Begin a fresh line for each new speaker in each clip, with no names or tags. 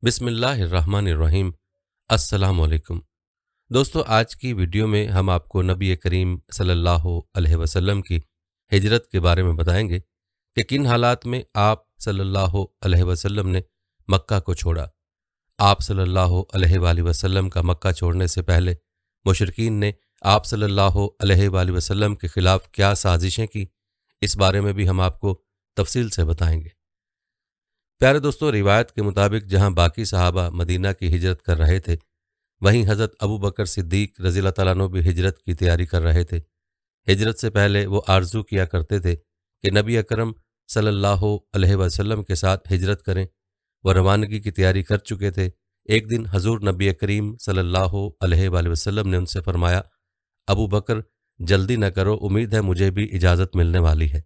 بسم اللہ الرحمن الرحیم۔ السلام علیکم دوستو، آج کی ویڈیو میں ہم آپ کو نبی کریم صلی اللہ علیہ وسلم کی ہجرت کے بارے میں بتائیں گے کہ کن حالات میں آپ صلی اللہ علیہ وسلم نے مکہ کو چھوڑا۔ آپ صلی اللہ علیہ وآلہ وسلم کا مکہ چھوڑنے سے پہلے مشرکین نے آپ صلی اللہ علیہ وآلہ وسلم کے خلاف کیا سازشیں کی، اس بارے میں بھی ہم آپ کو تفصیل سے بتائیں گے۔ پیارے دوستو، روایت کے مطابق جہاں باقی صحابہ مدینہ کی ہجرت کر رہے تھے، وہیں حضرت ابو بکر صدیق رضی اللہ تعالیٰ عنہ بھی ہجرت کی تیاری کر رہے تھے۔ ہجرت سے پہلے وہ آرزو کیا کرتے تھے کہ نبی اکرم صلی اللہ علیہ وسلم کے ساتھ ہجرت کریں۔ وہ روانگی کی تیاری کر چکے تھے۔ ایک دن حضور نبی کریم صلی اللہ علیہ وآلہ وسلم نے ان سے فرمایا، ابو بکر جلدی نہ کرو، امید ہے مجھے بھی اجازت ملنے والی ہے۔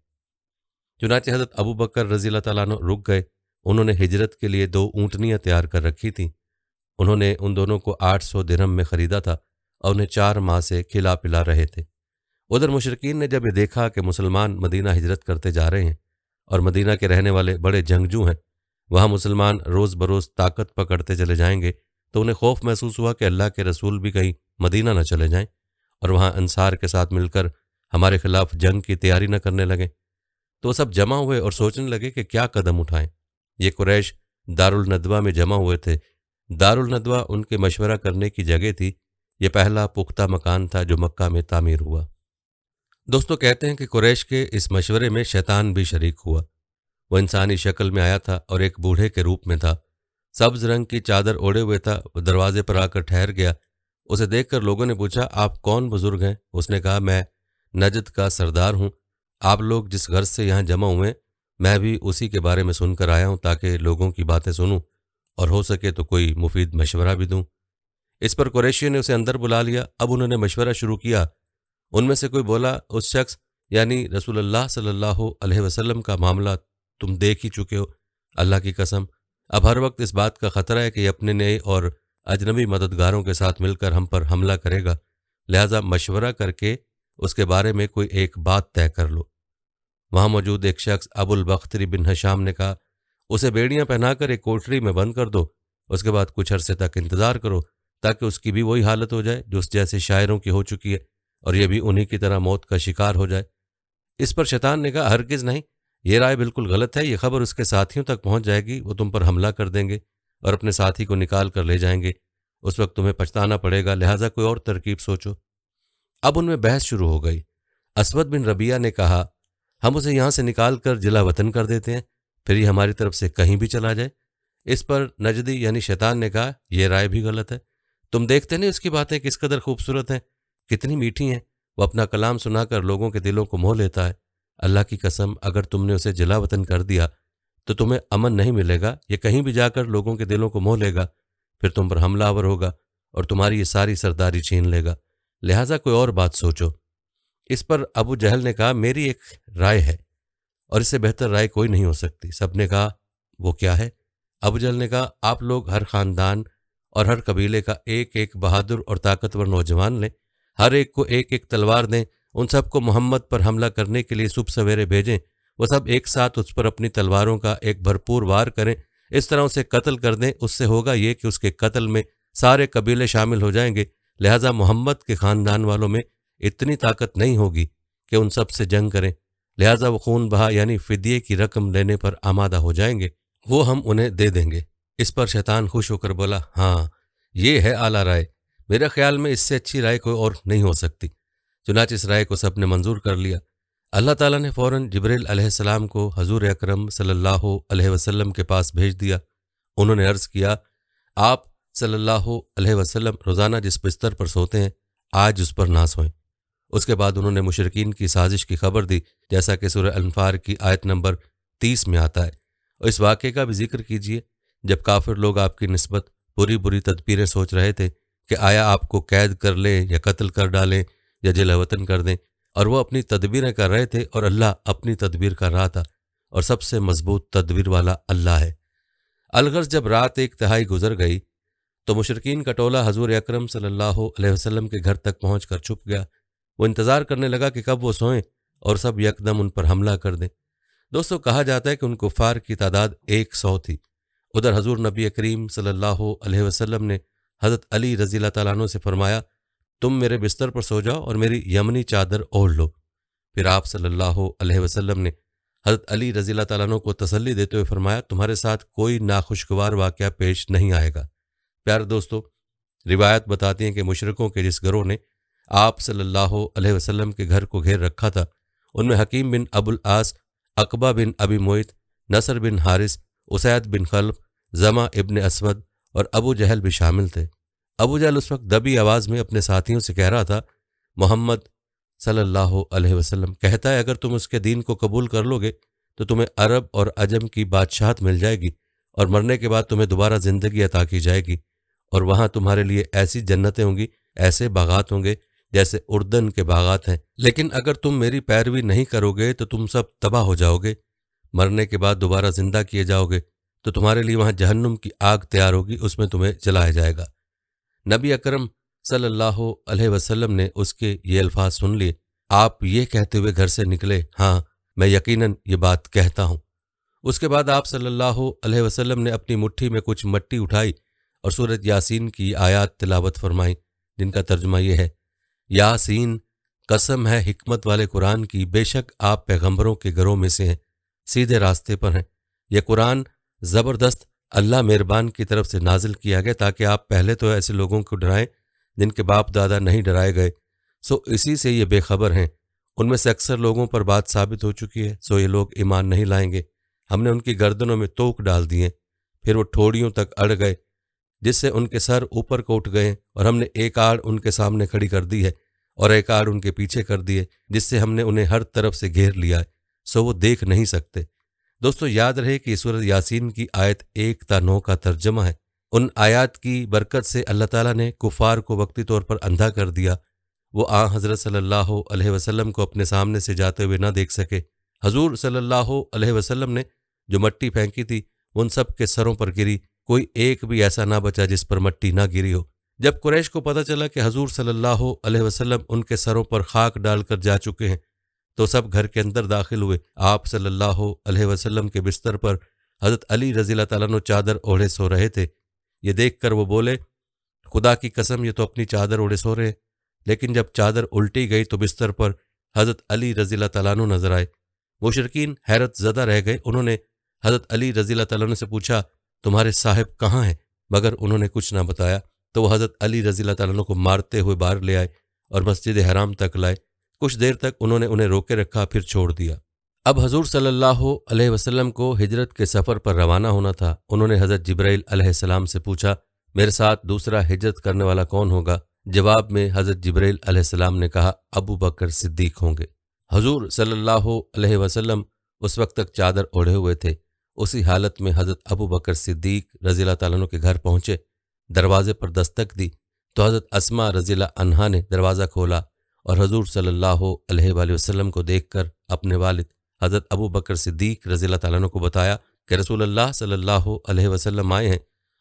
چنانچہ حضرت ابو بکر رضی اللہ تعالیٰ عنہ رک گئے۔ انہوں نے ہجرت کے لیے 2 اونٹنیاں تیار کر رکھی تھیں۔ انہوں نے ان دونوں کو 800 درہم میں خریدا تھا اور انہیں 4 ماہ سے کھلا پلا رہے تھے۔ ادھر مشرکین نے جب یہ دیکھا کہ مسلمان مدینہ ہجرت کرتے جا رہے ہیں اور مدینہ کے رہنے والے بڑے جنگجو ہیں، وہاں مسلمان روز بروز طاقت پکڑتے چلے جائیں گے، تو انہیں خوف محسوس ہوا کہ اللہ کے رسول بھی کہیں مدینہ نہ چلے جائیں اور وہاں انصار کے ساتھ مل کر ہمارے خلاف جنگ کی تیاری نہ کرنے لگیں۔ تو وہ سب جمع ہوئے اور سوچنے لگے کہ کیا قدم اٹھائیں۔ یہ قریش دارالندوہ میں جمع ہوئے تھے۔ دارالندوہ ان کے مشورہ کرنے کی جگہ تھی۔ یہ پہلا پختہ مکان تھا جو مکہ میں تعمیر ہوا۔ دوستو، کہتے ہیں کہ قریش کے اس مشورے میں شیطان بھی شریک ہوا۔ وہ انسانی شکل میں آیا تھا اور ایک بوڑھے کے روپ میں تھا۔ سبز رنگ کی چادر اوڑھے ہوئے تھا۔ وہ دروازے پر آ کر ٹھہر گیا۔ اسے دیکھ کر لوگوں نے پوچھا، آپ کون بزرگ ہیں؟ اس نے کہا، میں نجد کا سردار ہوں۔ آپ لوگ جس غرض سے یہاں جمع ہوئے، میں بھی اسی کے بارے میں سن کر آیا ہوں تاکہ لوگوں کی باتیں سنوں اور ہو سکے تو کوئی مفید مشورہ بھی دوں۔ اس پر قریشیوں نے اسے اندر بلا لیا۔ اب انہوں نے مشورہ شروع کیا۔ ان میں سے کوئی بولا، اس شخص یعنی رسول اللہ صلی اللہ علیہ وسلم کا معاملہ تم دیکھ ہی چکے ہو، اللہ کی قسم اب ہر وقت اس بات کا خطرہ ہے کہ یہ اپنے نئے اور اجنبی مددگاروں کے ساتھ مل کر ہم پر حملہ کرے گا، لہذا مشورہ کر کے اس کے بارے میں کوئی ایک بات طے کر لو۔ وہاں موجود ایک شخص ابو البختری بن ہشام نے کہا، اسے بیڑیاں پہنا کر ایک کوٹری میں بند کر دو، اس کے بعد کچھ عرصے تک انتظار کرو تاکہ اس کی بھی وہی حالت ہو جائے جو اس جیسے شاعروں کی ہو چکی ہے اور یہ بھی انہی کی طرح موت کا شکار ہو جائے۔ اس پر شیطان نے کہا، ہرگز نہیں، یہ رائے بالکل غلط ہے۔ یہ خبر اس کے ساتھیوں تک پہنچ جائے گی، وہ تم پر حملہ کر دیں گے اور اپنے ساتھی کو نکال کر لے جائیں گے، اس وقت تمہیں پچھتانا پڑے گا، لہٰذا کوئی اور ترکیب سوچو۔ اب ان میں بحث شروع ہو گئی۔ اسود بن ربیعہ نے کہا، ہم اسے یہاں سے نکال کر جلا وطن کر دیتے ہیں، پھر یہ ہماری طرف سے کہیں بھی چلا جائے۔ اس پر نجدی یعنی شیطان نے کہا، یہ رائے بھی غلط ہے۔ تم دیکھتے نہیں اس کی باتیں کس قدر خوبصورت ہیں، کتنی میٹھی ہیں، وہ اپنا کلام سنا کر لوگوں کے دلوں کو موہ لیتا ہے۔ اللہ کی قسم اگر تم نے اسے جلا وطن کر دیا تو تمہیں امن نہیں ملے گا، یہ کہیں بھی جا کر لوگوں کے دلوں کو موہ لے گا، پھر تم پر حملہ آور ہوگا اور تمہاری یہ ساری سرداری چھین لے گا، لہٰذا کوئی اور بات سوچو۔ اس پر ابو جہل نے کہا، میری ایک رائے ہے اور اس سے بہتر رائے کوئی نہیں ہو سکتی۔ سب نے کہا، وہ کیا ہے؟ ابو جہل نے کہا، آپ لوگ ہر خاندان اور ہر قبیلے کا ایک ایک بہادر اور طاقتور نوجوان لیں، ہر ایک کو ایک ایک تلوار دیں، ان سب کو محمد پر حملہ کرنے کے لیے صبح سویرے بھیجیں، وہ سب ایک ساتھ اس پر اپنی تلواروں کا ایک بھرپور وار کریں، اس طرح اسے قتل کر دیں۔ اس سے ہوگا یہ کہ اس کے قتل میں سارے قبیلے شامل ہو جائیں گے، لہٰذا محمد کے خاندان والوں میں اتنی طاقت نہیں ہوگی کہ ان سب سے جنگ کریں، لہٰذا وہ خون بہا یعنی فدیے کی رقم لینے پر آمادہ ہو جائیں گے، وہ ہم انہیں دے دیں گے۔ اس پر شیطان خوش ہو کر بولا، ہاں یہ ہے اعلیٰ رائے، میرے خیال میں اس سے اچھی رائے کوئی اور نہیں ہو سکتی۔ چنانچہ اس رائے کو سب نے منظور کر لیا۔ اللہ تعالیٰ نے فوراً جبریل علیہ السلام کو حضور اکرم صلی اللہ علیہ وسلم کے پاس بھیج دیا۔ انہوں نے عرض کیا، آپ صلی اللہ علیہ وسلم روزانہ جس بستر پر سوتے ہیں آج اس پر نہ سوئیں۔ اس کے بعد انہوں نے مشرکین کی سازش کی خبر دی، جیسا کہ سورہ انفال کی آیت نمبر 30 میں آتا ہے، اور اس واقعے کا بھی ذکر کیجیے جب کافر لوگ آپ کی نسبت بری بری تدبیریں سوچ رہے تھے کہ آیا آپ کو قید کر لیں یا قتل کر ڈالیں یا جلا وطن کر دیں، اور وہ اپنی تدبیریں کر رہے تھے اور اللہ اپنی تدبیر کر رہا تھا، اور سب سے مضبوط تدبیر والا اللہ ہے۔ الغرض جب رات 1/3 گزر گئی تو مشرکین کا ٹولہ حضور اکرم صلی اللہ علیہ وسلم کے گھر تک پہنچ کر چھپ گیا۔ وہ انتظار کرنے لگا کہ کب وہ سوئیں اور سب یکدم ان پر حملہ کر دیں۔ دوستو، کہا جاتا ہے کہ ان کفار کی تعداد 100 تھی ادھر حضور نبی کریم صلی اللہ علیہ وسلم نے حضرت علی رضی اللہ تعالیٰ عنہ سے فرمایا تم میرے بستر پر سو جاؤ اور میری یمنی چادر اوڑھ لو۔ پھر آپ صلی اللہ علیہ وسلم نے حضرت علی رضی اللہ تعالیٰ عنہ کو تسلی دیتے ہوئے فرمایا تمہارے ساتھ کوئی ناخوشگوار واقعہ پیش نہیں آئے گا۔ پیارے دوستو، روایت بتاتی ہیں کہ مشرکوں کے جس گروہ نے آپ صلی اللہ علیہ وسلم کے گھر کو گھیر رکھا تھا، ان میں حکیم بن ابو العاص، عقبہ بن ابی معیط، نصر بن حارث، اسید بن خلف، زمع ابن اسود اور ابو جہل بھی شامل تھے۔ ابو جہل اس وقت دبی آواز میں اپنے ساتھیوں سے کہہ رہا تھا محمد صلی اللہ علیہ وسلم کہتا ہے اگر تم اس کے دین کو قبول کر لو گے تو تمہیں عرب اور عجم کی بادشاہت مل جائے گی اور مرنے کے بعد تمہیں دوبارہ زندگی عطا کی جائے گی، اور وہاں تمہارے لیے ایسی جنتیں ہوں گی، ایسے باغات ہوں گے جیسے اردن کے باغات ہیں، لیکن اگر تم میری پیروی نہیں کرو گے تو تم سب تباہ ہو جاؤ گے، مرنے کے بعد دوبارہ زندہ کیے جاؤ گے تو تمہارے لیے وہاں جہنم کی آگ تیار ہوگی، اس میں تمہیں جلایا جائے گا۔ نبی اکرم صلی اللہ علیہ وسلم نے اس کے یہ الفاظ سن لیے۔ آپ یہ کہتے ہوئے گھر سے نکلے، ہاں میں یقیناً یہ بات کہتا ہوں۔ اس کے بعد آپ صلی اللہ علیہ وسلم نے اپنی مٹھی میں کچھ مٹی اٹھائی اور سورۃ یاسین کی آیات تلاوت فرمائیں، جن کا ترجمہ یہ ہے، یاسین، قسم ہے حکمت والے قرآن کی، بے شک آپ پیغمبروں کے گھروں میں سے ہیں، سیدھے راستے پر ہیں۔ یہ قرآن زبردست اللہ مہربان کی طرف سے نازل کیا گیا تاکہ آپ پہلے تو ایسے لوگوں کو ڈرائیں جن کے باپ دادا نہیں ڈرائے گئے، سو اسی سے یہ بے خبر ہیں۔ ان میں سے اکثر لوگوں پر بات ثابت ہو چکی ہے، سو یہ لوگ ایمان نہیں لائیں گے۔ ہم نے ان کی گردنوں میں توک ڈال دیے، پھر وہ ٹھوڑیوں تک اڑ گئے جس سے ان کے سر اوپر کو اٹھ گئے، اور ہم نے ایک آڑ ان کے سامنے کھڑی کر دی ہے اور ایک آڑ ان کے پیچھے کر دی ہے، جس سے ہم نے انہیں ہر طرف سے گھیر لیا ہے، سو وہ دیکھ نہیں سکتے۔ دوستو، یاد رہے کہ سورۃ یاسین کی آیت 1 تا 9 کا ترجمہ ہے۔ ان آیات کی برکت سے اللہ تعالیٰ نے کفار کو وقتی طور پر اندھا کر دیا، وہ حضرت صلی اللہ علیہ وسلم کو اپنے سامنے سے جاتے ہوئے نہ دیکھ سکے۔ حضور صلی اللہ علیہ وسلم نے جو مٹی پھینکی تھی ان سب کے سروں پر گری، کوئی ایک بھی ایسا نہ بچا جس پر مٹی نہ گری ہو۔ جب قریش کو پتہ چلا کہ حضور صلی اللہ علیہ وسلم ان کے سروں پر خاک ڈال کر جا چکے ہیں تو سب گھر کے اندر داخل ہوئے۔ آپ صلی اللہ علیہ وسلم کے بستر پر حضرت علی رضی اللہ تعالیٰ عنہ چادر اوڑھے سو رہے تھے۔ یہ دیکھ کر وہ بولے، خدا کی قسم یہ تو اپنی چادر اوڑھے سو رہے۔ لیکن جب چادر الٹی گئی تو بستر پر حضرت علی رضی اللہ تعالیٰ عنہ نظر آئے۔ مشرکین حیرت زدہ رہ گئے۔ انہوں نے حضرت علی رضی اللہ تعالیٰ عنہ سے پوچھا تمہارے صاحب کہاں ہیں؟ مگر انہوں نے کچھ نہ بتایا، تو وہ حضرت علی رضی اللہ تعالیٰ عنہ کو مارتے ہوئے باہر لے آئے اور مسجد حرام تک لائے۔ کچھ دیر تک انہوں نے انہیں روکے رکھا، پھر چھوڑ دیا۔ اب حضور صلی اللہ علیہ وسلم کو ہجرت کے سفر پر روانہ ہونا تھا۔ انہوں نے حضرت جبرائیل علیہ السلام سے پوچھا میرے ساتھ دوسرا ہجرت کرنے والا کون ہوگا؟ جواب میں حضرت جبرائیل علیہ السلام نے کہا ابو بکر صدیق ہوں گے۔ حضور صلی اللہ علیہ وسلم اس وقت تک چادر اوڑھے ہوئے تھے۔ اسی حالت میں حضرت ابو بکر صدیق رضی اللہ تعالیٰ عنہ کے گھر پہنچے۔ دروازے پر دستک دی تو حضرت اسماء رضی اللہ عنہا نے دروازہ کھولا اور حضور صلی اللہ علیہ وآلہ وسلم کو دیکھ کر اپنے والد حضرت ابو بکر صدیق رضی اللہ تعالیٰ عنہ کو بتایا کہ رسول اللہ صلی اللہ علیہ وسلم آئے ہیں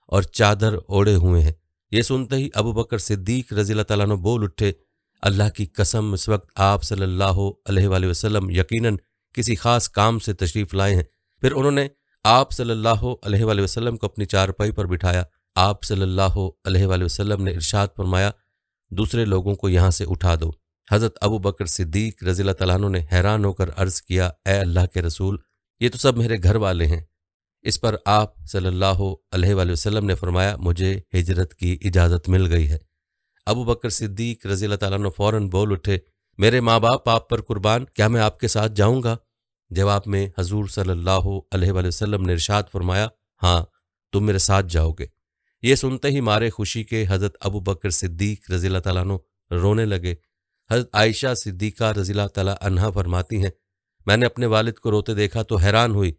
اور چادر اوڑھے ہوئے ہیں۔ یہ سنتے ہی ابو بکر صدیق رضی اللہ تعالیٰ عنہ بول اٹھے، اللہ کی قسم اس وقت آپ صلی اللہ علیہ وآلہ وسلم یقیناً کسی خاص کام سے تشریف لائے ہیں۔ پھر انہوں نے آپ صلی اللہ علیہ وآلہ وسلم کو اپنی چارپائی پر بٹھایا۔ آپ صلی اللہ علیہ وآلہ وسلم نے ارشاد فرمایا دوسرے لوگوں کو یہاں سے اٹھا دو۔ حضرت ابو بکر صدیق رضی اللہ تعالیٰ عنہ نے حیران ہو کر عرض کیا اے اللہ کے رسول، یہ تو سب میرے گھر والے ہیں۔ اس پر آپ صلی اللہ علیہ وآلہ وسلم نے فرمایا مجھے ہجرت کی اجازت مل گئی ہے۔ ابو بکر صدیق رضی اللہ تعالیٰ عنہ فوراً بول اٹھے میرے ماں باپ آپ پر قربان، کیا میں آپ کے ساتھ جاؤں گا؟ جواب میں حضور صلی اللہ علیہ وآلہ وسلم نے ارشاد فرمایا ہاں تم میرے ساتھ جاؤ گے۔ یہ سنتے ہی مارے خوشی کے حضرت ابو بکر صدیق رضی اللہ تعالیٰ عنہ رونے لگے۔ حضرت عائشہ صدیقہ رضی اللہ تعالیٰ عنہا فرماتی ہیں میں نے اپنے والد کو روتے دیکھا تو حیران ہوئی،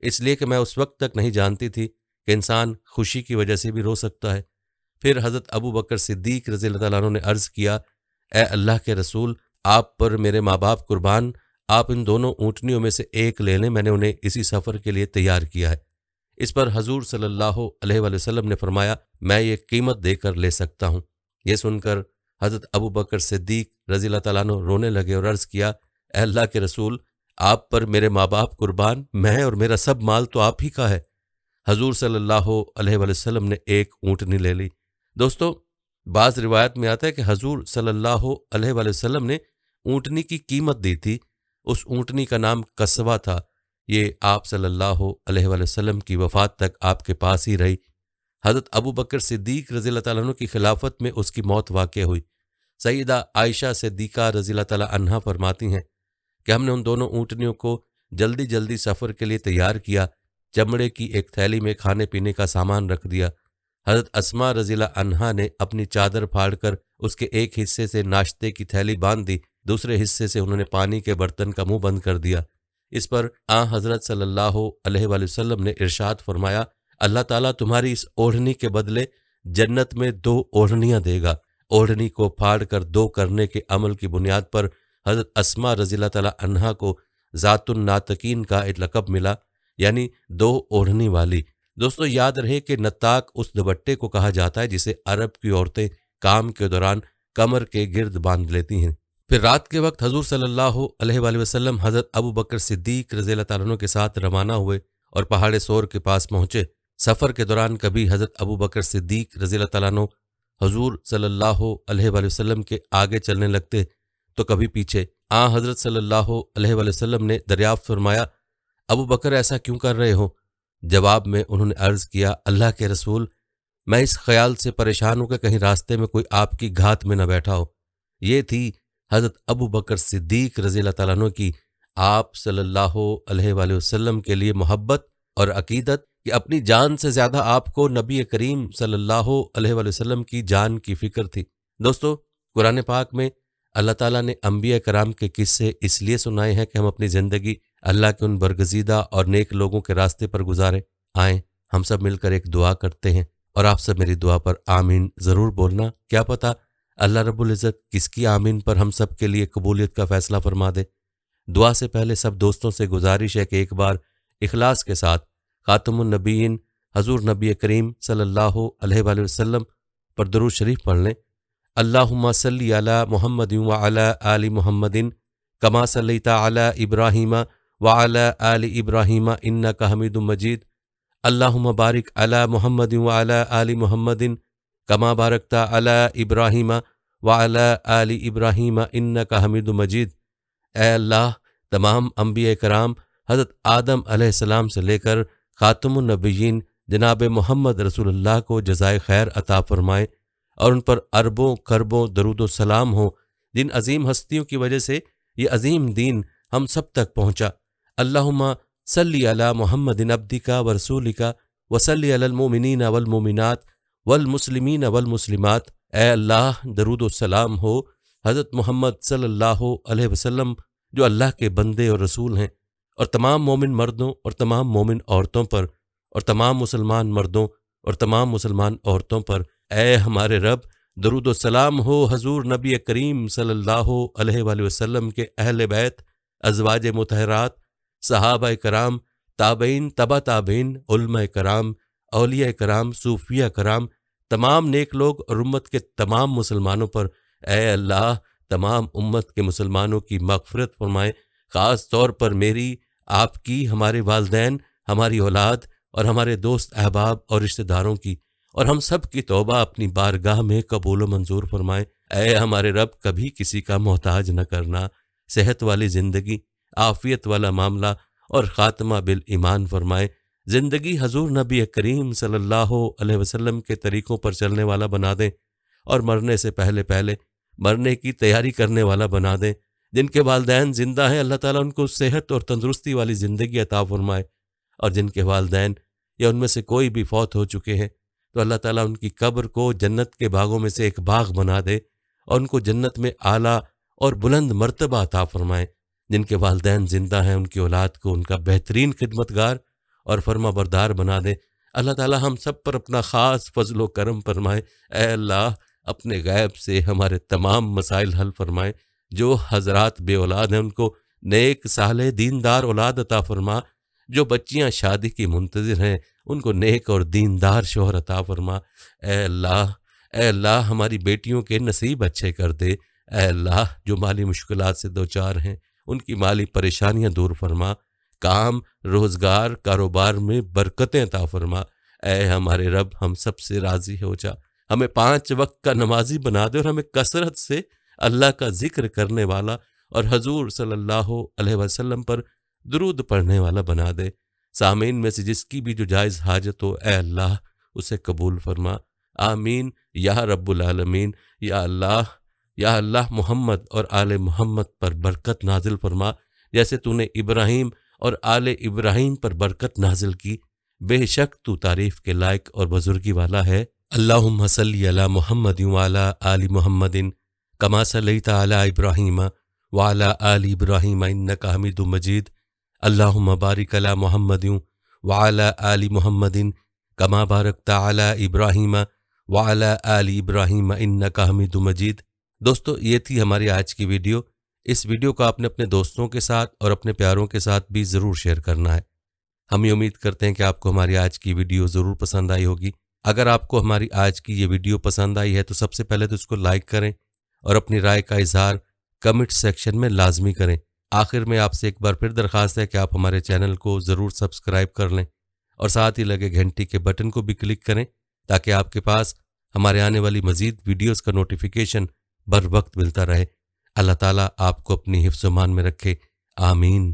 اس لیے کہ میں اس وقت تک نہیں جانتی تھی کہ انسان خوشی کی وجہ سے بھی رو سکتا ہے۔ پھر حضرت ابو بکر صدیق رضی اللہ تعالیٰ عنہ نے عرض کیا اے اللہ کے رسول، آپ پر میرے ماں باپ قربان، آپ ان دونوں اونٹنیوں میں سے ایک لے لیں، میں نے انہیں اسی سفر کے لیے تیار کیا ہے۔ اس پر حضور صلی اللہ علیہ وآلہ وسلم نے فرمایا میں یہ قیمت دے کر لے سکتا ہوں۔ یہ سن کر حضرت ابو بکر صدیق رضی اللہ تعالیٰ عنہ رونے لگے اور عرض کیا اے اللہ کے رسول، آپ پر میرے ماں باپ قربان، میں اور میرا سب مال تو آپ ہی کا ہے۔ حضور صلی اللہ علیہ وآلہ وسلم نے ایک اونٹنی لے لی۔ دوستو، بعض روایت میں آتا ہے کہ حضور صلی اللہ علیہ وآلہ وسلم نے اونٹنی کی قیمت دی تھی۔ اس اونٹنی کا نام قصوہ تھا۔ یہ آپ صلی اللہ علیہ وآلہ وسلم کی وفات تک آپ کے پاس ہی رہی۔ حضرت ابو بکر صدیق رضی اللہ تعالیٰ عنہ کی خلافت میں اس کی موت واقع ہوئی۔ سیدہ عائشہ صدیقہ رضی اللہ تعالیٰ عنہا فرماتی ہیں کہ ہم نے ان دونوں اونٹنیوں کو جلدی جلدی سفر کے لیے تیار کیا، چمڑے کی ایک تھیلی میں کھانے پینے کا سامان رکھ دیا۔ حضرت اسماء رضی اللہ عنہا نے اپنی چادر پھاڑ کر اس کے ایک حصے سے ناشتے کی تھیلی باندھ دی، دوسرے حصے سے انہوں نے پانی کے برتن کا منہ بند کر دیا۔ اس پر حضرت صلی اللہ علیہ وآلہ وسلم نے ارشاد فرمایا، اللہ تعالیٰ تمہاری اس اوڑھنی کے بدلے جنت میں 2 اوڑھنیاں دے گا۔ اوڑھنی کو پھاڑ کر 2 کرنے کے عمل کی بنیاد پر حضرت اسماء رضی اللہ تعالیٰ عنہا کو ذات الناتقین کا ایک لقب ملا، یعنی 2 اوڑھنی والی۔ دوستو، یاد رہے کہ نتاق اس دوپٹے کو کہا جاتا ہے جسے عرب کی عورتیں کام کے دوران کمر کے گرد باندھ لیتی ہیں۔ پھر رات کے وقت حضور صلی اللہ علیہ وآلہ وسلم حضرت ابو بکر صدیق رضی اللہ تعالیٰ عنہ کے ساتھ روانہ ہوئے اور پہاڑ سور کے پاس پہنچے۔ سفر کے دوران کبھی حضرت ابو بکر صدیق رضی اللہ تعالیٰ عنہ حضور صلی اللہ علیہ وآلہ وسلم کے آگے چلنے لگتے تو کبھی پیچھے۔ حضرت صلی اللہ علیہ وآلہ وسلم نے دریافت فرمایا، ابو بکر ایسا کیوں کر رہے ہو؟ جواب میں انہوں نے عرض کیا، اللہ کے رسول، میں اس خیال سے پریشان ہوں کہ کہیں راستے میں کوئی آپ کی گھات میں نہ بیٹھا ہو۔ یہ تھی حضرت ابو بکر صدیق رضی اللہ تعالیٰ عنہ کی آپ صلی اللہ علیہ وآلہ وسلم کے لیے محبت اور عقیدت کہ اپنی جان سے زیادہ آپ کو نبی کریم صلی اللہ علیہ وآلہ وسلم کی جان کی فکر تھی۔ دوستو، قرآن پاک میں اللہ تعالیٰ نے انبیاء کرام کے قصے اس لیے سنائے ہیں کہ ہم اپنی زندگی اللہ کے ان برگزیدہ اور نیک لوگوں کے راستے پر گزاریں۔ آئیں ہم سب مل کر ایک دعا کرتے ہیں، اور آپ سب میری دعا پر آمین ضرور بولنا۔ کیا پتہ اللہ رب العزت کس کی آمین پر ہم سب کے لیے قبولیت کا فیصلہ فرما دے۔ دعا سے پہلے سب دوستوں سے گزارش ہے کہ ایک بار اخلاص کے ساتھ خاتم النبیین حضور نبی کریم صلی اللہ علیہ وآلہ وسلم پر درود شریف پڑھ لیں۔ اللہم صلی علی محمد وعلی آل محمد کما صلیت علی ابراہیم وعلی آل ابراہیم انک حمید مجید۔ اللہم بارک علی محمد وعلی آل محمد کما بارکت علی ابراہیم وعلی آل ابراہیم انک حمید مجید۔ اے اللہ، تمام انبیاء کرام حضرت آدم علیہ السلام سے لے کر خاتم النبیین جناب محمد رسول اللہ کو جزائے خیر عطا فرمائے، اور ان پر اربوں کربوں درود و سلام ہو، جن عظیم ہستیوں کی وجہ سے یہ عظیم دین ہم سب تک پہنچا۔ اللہم صلی علی محمد عبدک ورسولک وصلی علی المؤمنین والمؤمنات والمسلمین والمسلمات۔ اے اللہ، درود و سلام ہو حضرت محمد صلی اللہ علیہ وسلم جو اللہ کے بندے اور رسول ہیں، اور تمام مومن مردوں اور تمام مومن عورتوں پر، اور تمام مسلمان مردوں اور تمام مسلمان عورتوں پر۔ اے ہمارے رب، درود و سلام ہو حضور نبی کریم صلی اللہ علیہ وآلہ وسلم کے اہل بیت، ازواج مطہرات، صحابہ کرام، تابعین، تبع تابعین، علماء کرام، اولیاء کرام، صوفیہ کرام، تمام نیک لوگ اور امت کے تمام مسلمانوں پر۔ اے اللہ، تمام امت کے مسلمانوں کی مغفرت فرمائے، خاص طور پر میری، آپ کی، ہمارے والدین، ہماری اولاد اور ہمارے دوست احباب اور رشتہ داروں کی، اور ہم سب کی توبہ اپنی بارگاہ میں قبول و منظور فرمائے۔ اے ہمارے رب، کبھی کسی کا محتاج نہ کرنا، صحت والی زندگی، عافیت والا معاملہ اور خاتمہ بالایمان فرمائے۔ زندگی حضور نبی کریم صلی اللہ علیہ وسلم کے طریقوں پر چلنے والا بنا دیں، اور مرنے سے پہلے پہلے مرنے کی تیاری کرنے والا بنا دیں۔ جن کے والدین زندہ ہیں، اللہ تعالیٰ ان کو صحت اور تندرستی والی زندگی عطا فرمائے، اور جن کے والدین یا ان میں سے کوئی بھی فوت ہو چکے ہیں تو اللہ تعالیٰ ان کی قبر کو جنت کے باغوں میں سے ایک باغ بنا دے، اور ان کو جنت میں اعلیٰ اور بلند مرتبہ عطا فرمائے۔ جن کے والدین زندہ ہیں، ان کی اولاد کو ان کا بہترین خدمتگار اور فرما بردار بنا دے۔ اللہ تعالیٰ ہم سب پر اپنا خاص فضل و کرم فرمائے۔ اے اللہ، اپنے غیب سے ہمارے تمام مسائل حل فرمائے۔ جو حضرات بے اولاد ہیں ان کو نیک صالح دیندار اولاد عطا فرما۔ جو بچیاں شادی کی منتظر ہیں ان کو نیک اور دیندار شوہر عطا فرما۔ اے اللہ ہماری بیٹیوں کے نصیب اچھے کر دے۔ اے اللہ، جو مالی مشکلات سے دوچار ہیں ان کی مالی پریشانیاں دور فرما۔ کام روزگار کاروبار میں برکتیں عطا فرما۔ اے ہمارے رب ہم سب سے راضی ہو جا، ہمیں 5 وقت کا نمازی بنا دے اور ہمیں کثرت سے اللہ کا ذکر کرنے والا اور حضور صلی اللہ علیہ وسلم پر درود پڑھنے والا بنا دے۔ سامعین میں سے جس کی بھی جو جائز حاجت ہو اے اللہ اسے قبول فرما، آمین یا رب العالمین۔ یا اللہ محمد اور آل محمد پر برکت نازل فرما، جیسے تو نے ابراہیم اور آل ابراہیم پر برکت نازل کی، بے شک تو تعریف کے لائق اور بزرگی والا ہے۔ اللہم صلی علی محمد وعلی آل محمد کما صلیت علی ابراہیم وعلی آل ابراہیم انک حمید مجید۔ اللہم بارک علی محمد وعلی آل محمد کما بارکت علی ابراہیم وعلی آل ابراہیم انک حمید مجید۔ دوستو یہ تھی ہماری آج کی ویڈیو۔ اس ویڈیو کو آپ نے اپنے دوستوں کے ساتھ اور اپنے پیاروں کے ساتھ بھی ضرور شیئر کرنا ہے۔ ہم یہ امید کرتے ہیں کہ آپ کو ہماری آج کی ویڈیو ضرور پسند آئی ہوگی۔ اگر آپ کو ہماری آج کی یہ ویڈیو پسند آئی ہے تو سب سے پہلے تو اس کو لائک کریں اور اپنی رائے کا اظہار کمنٹ سیکشن میں لازمی کریں۔ آخر میں آپ سے ایک بار پھر درخواست ہے کہ آپ ہمارے چینل کو ضرور سبسکرائب کر لیں اور ساتھ ہی لگے گھنٹی کے بٹن کو بھی کلک کریں تاکہ آپ کے پاس ہمارے آنے والی مزید ویڈیوز کا نوٹیفیکیشن بر وقت ملتا رہے۔ اللہ تعالیٰ آپ کو اپنی حفظ و امان میں رکھے، آمین۔